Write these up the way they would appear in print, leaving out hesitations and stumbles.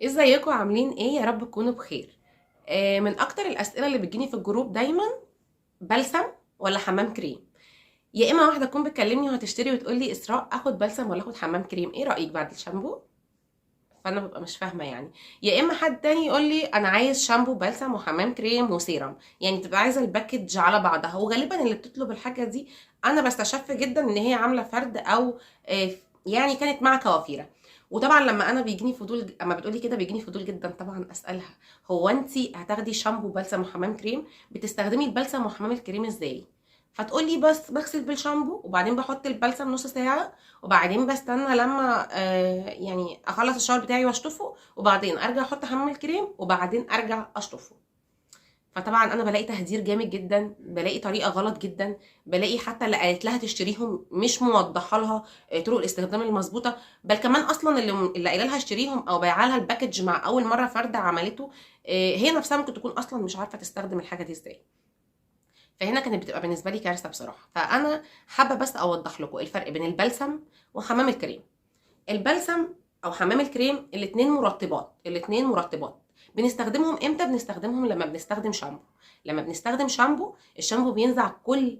ازيكم عاملين ايه؟ يا رب تكونوا بخير. من اكتر الاسئله اللي بتجيني في الجروب دايما: بلسم ولا حمام كريم؟ يا اما واحده تكون بتكلمني وهتشتري وتقول لي اسراء اخد بلسم ولا اخد حمام كريم، ايه رايك بعد الشامبو؟ فانا ببقى مش فاهمه يعني. يا اما حد تاني يقول لي انا عايز شامبو بلسم وحمام كريم وسيرم، يعني تبقى عايزه الباكج على بعضها. وغالبا اللي بتطلب الحاجه دي انا بستشف جدا ان هي عامله فرد او يعني كانت مع كوافيره. وطبعا لما انا بيجيني فضول، اما بتقولي كده بيجيني فضول جدا طبعا اسالها: هو انت هتاخدي شامبو بلسم وحمام كريم، بتستخدمي البلسم وحمام الكريم ازاي؟ فتقولي بس بغسل بالشامبو وبعدين بحط البلسم نص ساعه وبعدين بستنى لما يعني اخلص الشاور بتاعي واشطفه وبعدين ارجع احط حمام الكريم وبعدين ارجع اشطفه. فطبعا انا بلاقي تهدير جامد جدا، بلاقي طريقه غلط جدا، بلاقي حتى اللي قالت لها تشتريهم مش موضحه لها طرق الاستخدام المظبوطه، بل كمان اصلا اللي قايله لها اشتريهم او بايعه لها الباكج مع اول مره فرده عملته، هي نفسها ممكن تكون اصلا مش عارفه تستخدم الحاجه دي ازاي. فهنا كانت بتبقى بالنسبه لي كارثه بصراحه. فانا حابه بس اوضح لكم الفرق بين البلسم وحمام الكريم. البلسم او حمام الكريم الاتنين مرطبات. بنستخدمهم امتى؟ بنستخدمهم لما بنستخدم شامبو. لما بنستخدم شامبو، الشامبو بينزع كل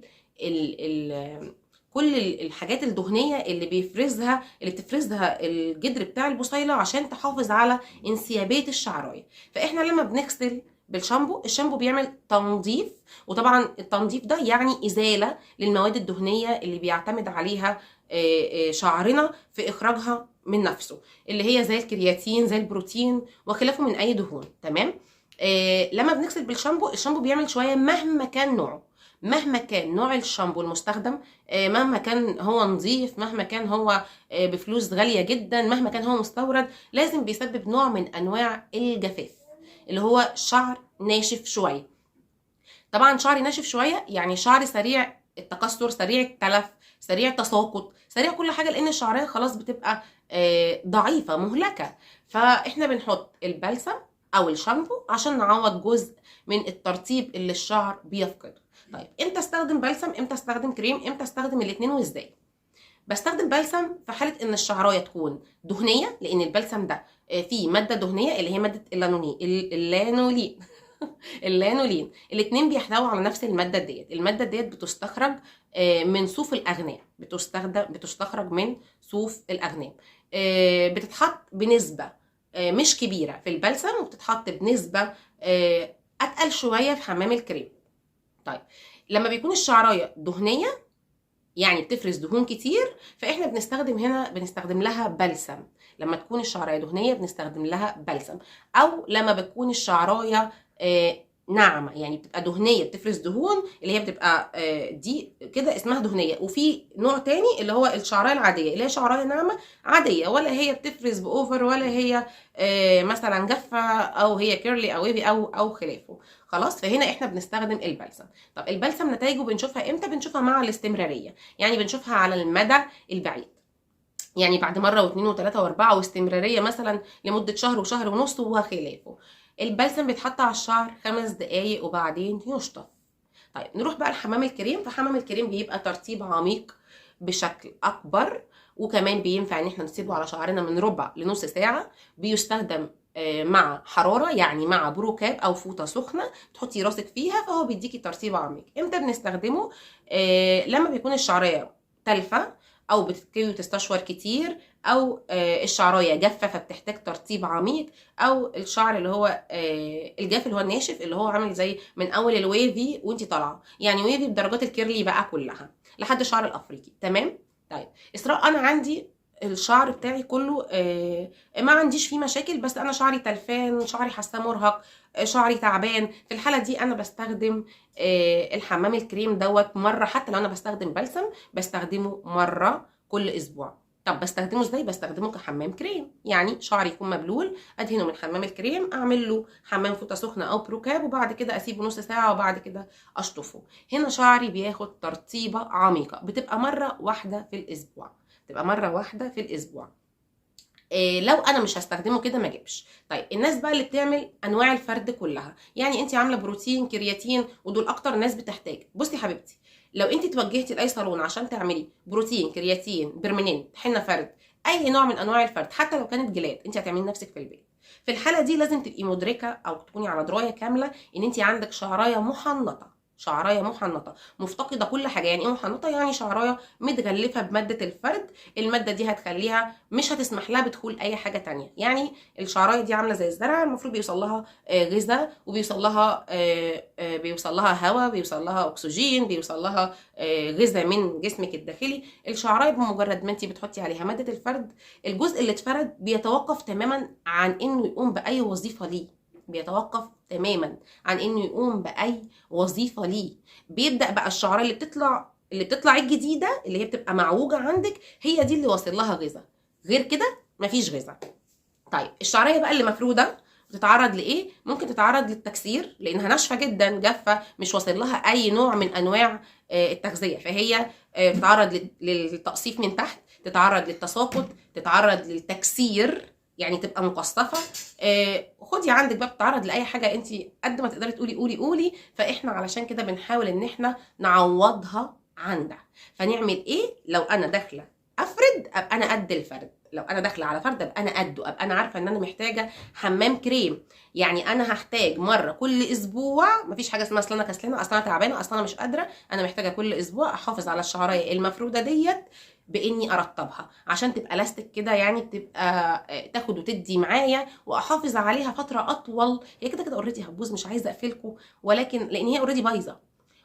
الحاجات الدهنيه اللي بتفرزها الجدر بتاع البصيله عشان تحافظ على انسيابيه الشعرايه. فاحنا لما بنغسل بالشامبو، الشامبو بيعمل تنظيف، وطبعا التنظيف ده يعني ازاله للمواد الدهنيه اللي بيعتمد عليها شعرنا في اخراجها من نفسه، اللي هي زي الكرياتين زي البروتين وخلافه من اي دهون. تمام. لما بنغسل بالشامبو، الشامبو بيعمل شويه مهما كان نوعه، مهما كان نوع الشامبو المستخدم، مهما كان هو نظيف، مهما كان هو بفلوس غاليه جدا، مهما كان هو مستورد، لازم بيسبب نوع من انواع الجفاف، اللي هو شعر ناشف شويه. طبعا شعري ناشف شويه يعني شعري سريع التكسر، سريع التلف، سريع التساقط، سريع كل حاجه، لان الشعريه خلاص بتبقى ضعيفه مهلكه. فاحنا بنحط البلسم او الشامبو عشان نعوض جزء من الترطيب اللي الشعر بيفقده. طيب امتى استخدم بلسم، امتى استخدم كريم، امتى استخدم الاثنين وازاي؟ بستخدم بلسم في حاله ان الشعرايه تكون دهنيه، لان البلسم ده فيه ماده دهنيه اللي هي ماده اللانولين. اللانولين، الاتنين بيحتووا على نفس الماده ديت. الماده ديت بتستخرج من صوف الاغنام، بتستخرج من صوف الاغنام. بتتحط بنسبه مش كبيره في البلسم، وبتتحط بنسبه اتقل شويه في حمام الكريم. طيب لما بيكون الشعرايه دهنيه يعني بتفرز دهون كتير، فاحنا بنستخدم لها بلسم. لما تكون الشعرايه دهنيه بنستخدم لها بلسم. او لما بتكون الشعرايه ناعمه، يعني بتبقى دهنيه بتفرز دهون، اللي هي بتبقى دي كده اسمها دهنيه. وفي نوع تاني اللي هو الشعرايه العاديه، اللي هي شعرايه ناعمه عاديه، ولا هي بتفرز باوفر، ولا هي مثلا جافه، او هي كيرلي او ويفي او خلافه. خلاص، فهنا احنا بنستخدم البلسم. طب البلسم نتائجه بنشوفها امتى؟ بنشوفها مع الاستمراريه، يعني بنشوفها على المدى البعيد، يعني بعد مره واثنين وثلاثه واربعه، واستمراريه مثلا لمده شهر وشهر ونص وخلافه. البلسم بيتحط على الشعر 5 دقايق وبعدين يشطف. طيب نروح بقى لحمام الكريم. فحمام الكريم بيبقى ترطيب عميق بشكل اكبر، وكمان بينفع ان احنا نسيبه على شعرنا من ربع لنص ساعه. بيستخدم مع حراره، يعني مع بروكاب او فوطه سخنه تحطي راسك فيها، فهو بيديكي ترطيب عميق. امتى بنستخدمه؟ لما بيكون الشعريه تلفه، او بتتكوي وتستشور كتير، او الشعرايه جافه فبتحتاج ترطيب عميق، او الشعر اللي هو الجاف اللي هو الناشف، اللي هو عامل زي من اول الويفي وانت طالعه، يعني ويفي بدرجات الكيرلي بقى كلها لحد الشعر الافريقي. تمام. طيب اسراء، انا عندي الشعر بتاعي كله ما عنديش فيه مشاكل، بس انا شعري تلفان، شعري حاساه مرهق، شعري تعبان. في الحاله دي انا بستخدم الحمام الكريم دوت مره، حتى لو انا بستخدم بلسم بستخدمه مره كل اسبوع. طب بستخدمه ازاي؟ بستخدمه كحمام كريم، يعني شعري يكون مبلول ادهنه من حمام الكريم، اعمل له حمام فوطه سخنه او بروكاب، وبعد كده اسيبه نص ساعه وبعد كده اشطفه. هنا شعري بياخد ترطيبه عميقه، بتبقى مره واحده في الاسبوع، بتبقى مره واحده في الاسبوع. لو انا مش هستخدمه كده ما جابش. طيب الناس بقى اللي بتعمل انواع الفرد كلها، يعني انت عامله بروتين كرياتين، ودول اكتر ناس بتحتاج. بصي حبيبتي، لو انت توجهتي لاي صالون عشان تعملي بروتين كرياتين بيرمننت حنه فرد، اي نوع من انواع الفرد، حتى لو كانت جلاد، انت هتعملي نفسك في البيت. في الحاله دي لازم تبقي مدركه او تكوني على درايه كامله ان انت عندك شعرايه محنطه، شعرايه محنطه مفتقده كل حاجه. يعني ايه محنطه؟ يعني شعرايه متغلفه بماده الفرد، الماده دي هتخليها مش هتسمح لها بدخول اي حاجه تانية. يعني الشعرايه دي عامله زي الزرع، المفروض بيوصل لها غذاء، وبيوصل لها بيوصل لها هواء، بيوصل لها اكسجين، بيوصل لها غذاء من جسمك الداخلي. الشعرايه بمجرد ما انت بتحطي عليها ماده الفرد، الجزء اللي اتفرد بيتوقف تماما عن انه يقوم باي وظيفه ليه، بيتوقف تماما عن انه يقوم باي وظيفه ليه. بيبدا بقى الشعرايه اللي بتطلع الجديده اللي هي بتبقى معوجه عندك، هي دي اللي واصل لها غذاء، غير كده مفيش غذاء. طيب الشعريه بقى اللي مفروده بتتعرض لايه؟ ممكن تتعرض للتكسير لانها ناشفه جدا جافه، مش واصل لها اي نوع من انواع التغذيه، فهي تتعرض للتقصيف من تحت، تتعرض للتساقط، تتعرض للتكسير يعني تبقى مقصفه. خدي عندك بقى بتتعرض لاي حاجه انت قد ما تقدري تقولي قولي قولي. فاحنا علشان كده بنحاول ان احنا نعوضها عن ده. فنعمل ايه؟ لو انا داخله افرد ابقى انا قد الفرد، لو انا داخله على فرد ابقى انا قده، ابقى انا عارفه ان انا محتاجه حمام كريم. يعني انا هحتاج مره كل اسبوع، مفيش حاجه اسمها اصل انا كسلانه، اصل انا تعبانه، اصل انا مش قادره. انا محتاجه كل اسبوع احافظ على الشعرايه المفروده ديت باني ارطبها عشان تبقى لاستيك كده، يعني تبقى تاخد وتدي معايا، واحافظ عليها فتره اطول. هي كده كده اوريدي هتبوظ، مش عايزه اقفلكم، ولكن لان هي اوريدي بايظه،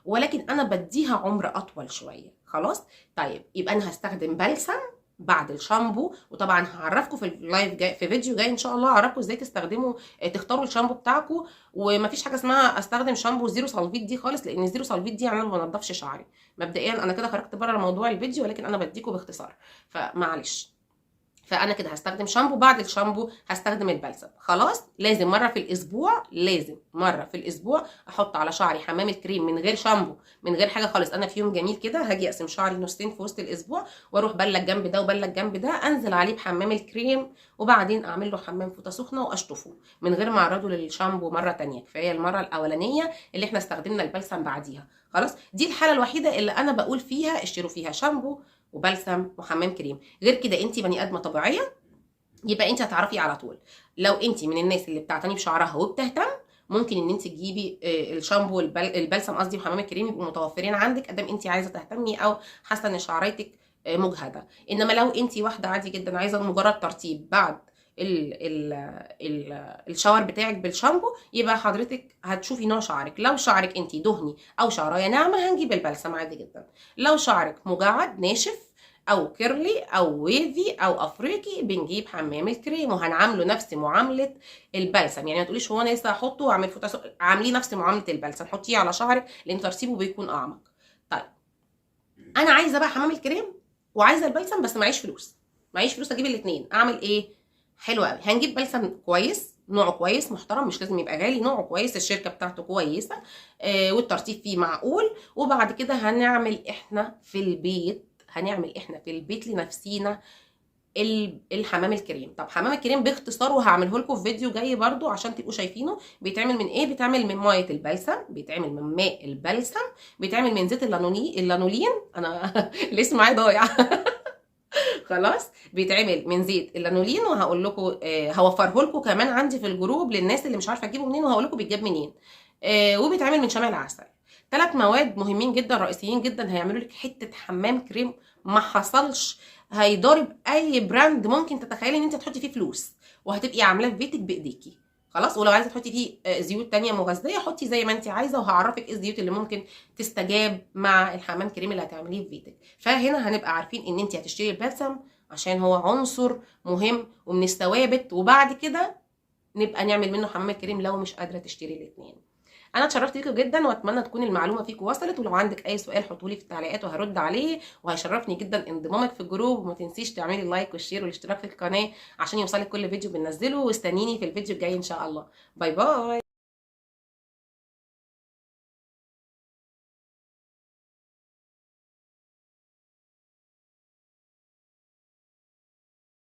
ولكن انا بديها عمر اطول شويه. خلاص. طيب يبقى انا هستخدم بلسم بعد الشامبو، وطبعا هعرفكم في اللايف جاي، في فيديو جاي ان شاء الله هعرفكم ازاي تستخدموا تختاروا الشامبو بتاعكم. ومفيش حاجه اسمها استخدم شامبو زيرو سلفيت دي خالص، لان الزيرو سلفيت دي يعني انا ما بنضفش شعري. مبدئيا انا كده خرجت بره موضوع الفيديو، ولكن انا بديكم باختصار، فمعلش. فانا كده هستخدم شامبو، بعد الشامبو هستخدم البلسم. خلاص. لازم مره في الاسبوع، لازم مره في الاسبوع احط على شعري حمام الكريم من غير شامبو، من غير حاجه خالص. انا في يوم جميل كده هاجي اقسم شعري نصين في وسط الاسبوع، واروح بلة الجنب ده وبلة الجنب ده، انزل عليه بحمام الكريم، وبعدين اعمل له حمام فوطه سخنه واشطفه من غير ما اعرضه للشامبو مره تانية. كفايه المره الاولانيه اللي احنا استخدمنا البلسم بعديها. خلاص. دي الحاله الوحيده اللي انا بقول فيها اشتروا فيها شامبو وبلسم وحمام كريم. غير كده انت بني ادمه طبيعيه، يبقى انت هتعرفي على طول. لو انت من الناس اللي بتعتني بشعرها وبتهتم، ممكن ان انت تجيبي الشامبو والبلسم قصدي وحمام الكريم يبقوا متوفرين عندك ادام انت عايزه تهتمي او حاسه ان شعريتك مجهده. انما لو انت واحده عادي جدا عايزه مجرد ترطيب بعد ال ال ال الشاور بتاعك بالشامبو، يبقى حضرتك هتشوفي نوع شعرك. لو شعرك انت دهني او شعرايه ناعمه هنجيب البلسم عادي جدا. لو شعرك مجعد ناشف او كيرلي او ويفي او افريقي بنجيب حمام الكريم، وهنعامله نفس معامله البلسم. يعني ما تقوليش هو انا لسه هحطه واعمل فوطه، عامليه نفس معامله البلسم، حطيه على شعرك لان ترسيبه بيكون اعمق. طيب انا عايزه بقى حمام الكريم وعايزه البلسم، بس معيش فلوس، معيش فلوس اجيب الاثنين، اعمل ايه؟ حلو قوي. هنجيب بلسم كويس، نوعه كويس محترم، مش لازم يبقى غالي، نوعه كويس، الشركه بتاعته كويسه، والترطيب فيه معقول. وبعد كده هنعمل احنا في البيت، هنعمل احنا في البيت لنفسينا الحمام الكريم. طب حمام الكريم باختصار، وهعمله لكم في فيديو جاي برضو عشان تبقوا شايفينه، بيتعمل من ايه؟ بيتعمل من ميه البلسم، بيتعمل من ماء البلسم، بيتعمل من زيت اللانولين انا لسه معايا ضايع خلاص. بيتعمل من زيت اللانولين، وهقول لكم هوفره لكم كمان عندي في الجروب للناس اللي مش عارفه تجيبه منين، وهقول لكم بيتجاب منين. وبيتعمل من شمع العسل. 3 مواد مهمين جدا رئيسيين جدا هيعملوا لك حته حمام كريم ما حصلش، هيضارب اي براند ممكن تتخيلي ان انت تحطي فيه فلوس، وهتبقي عاملاه في بيتك بايديكي. خلاص. ولو عايزه تحطي فيه زيوت تانية مغذيه حطي زي ما انت عايزه، وهعرفك ايه الزيوت اللي ممكن تستجاب مع الحمام كريم اللي هتعمليه في بيتك. فهنا هنبقى عارفين ان انت هتشتري البلسم عشان هو عنصر مهم ومن الثوابت، وبعد كده نبقى نعمل منه حمام الكريم لو مش قادره تشتري الاثنين. انا اتشرفت بيكم جدا، واتمنى تكون المعلومه فيكم وصلت. ولو عندك اي سؤال حطولي في التعليقات وهرد عليه، وهيشرفني جدا انضمامك في الجروب. وما تنسيش تعملي اللايك والشير والاشتراك في القناه عشان يوصلك كل فيديو بننزله، واستنيني في الفيديو الجاي ان شاء الله. باي باي.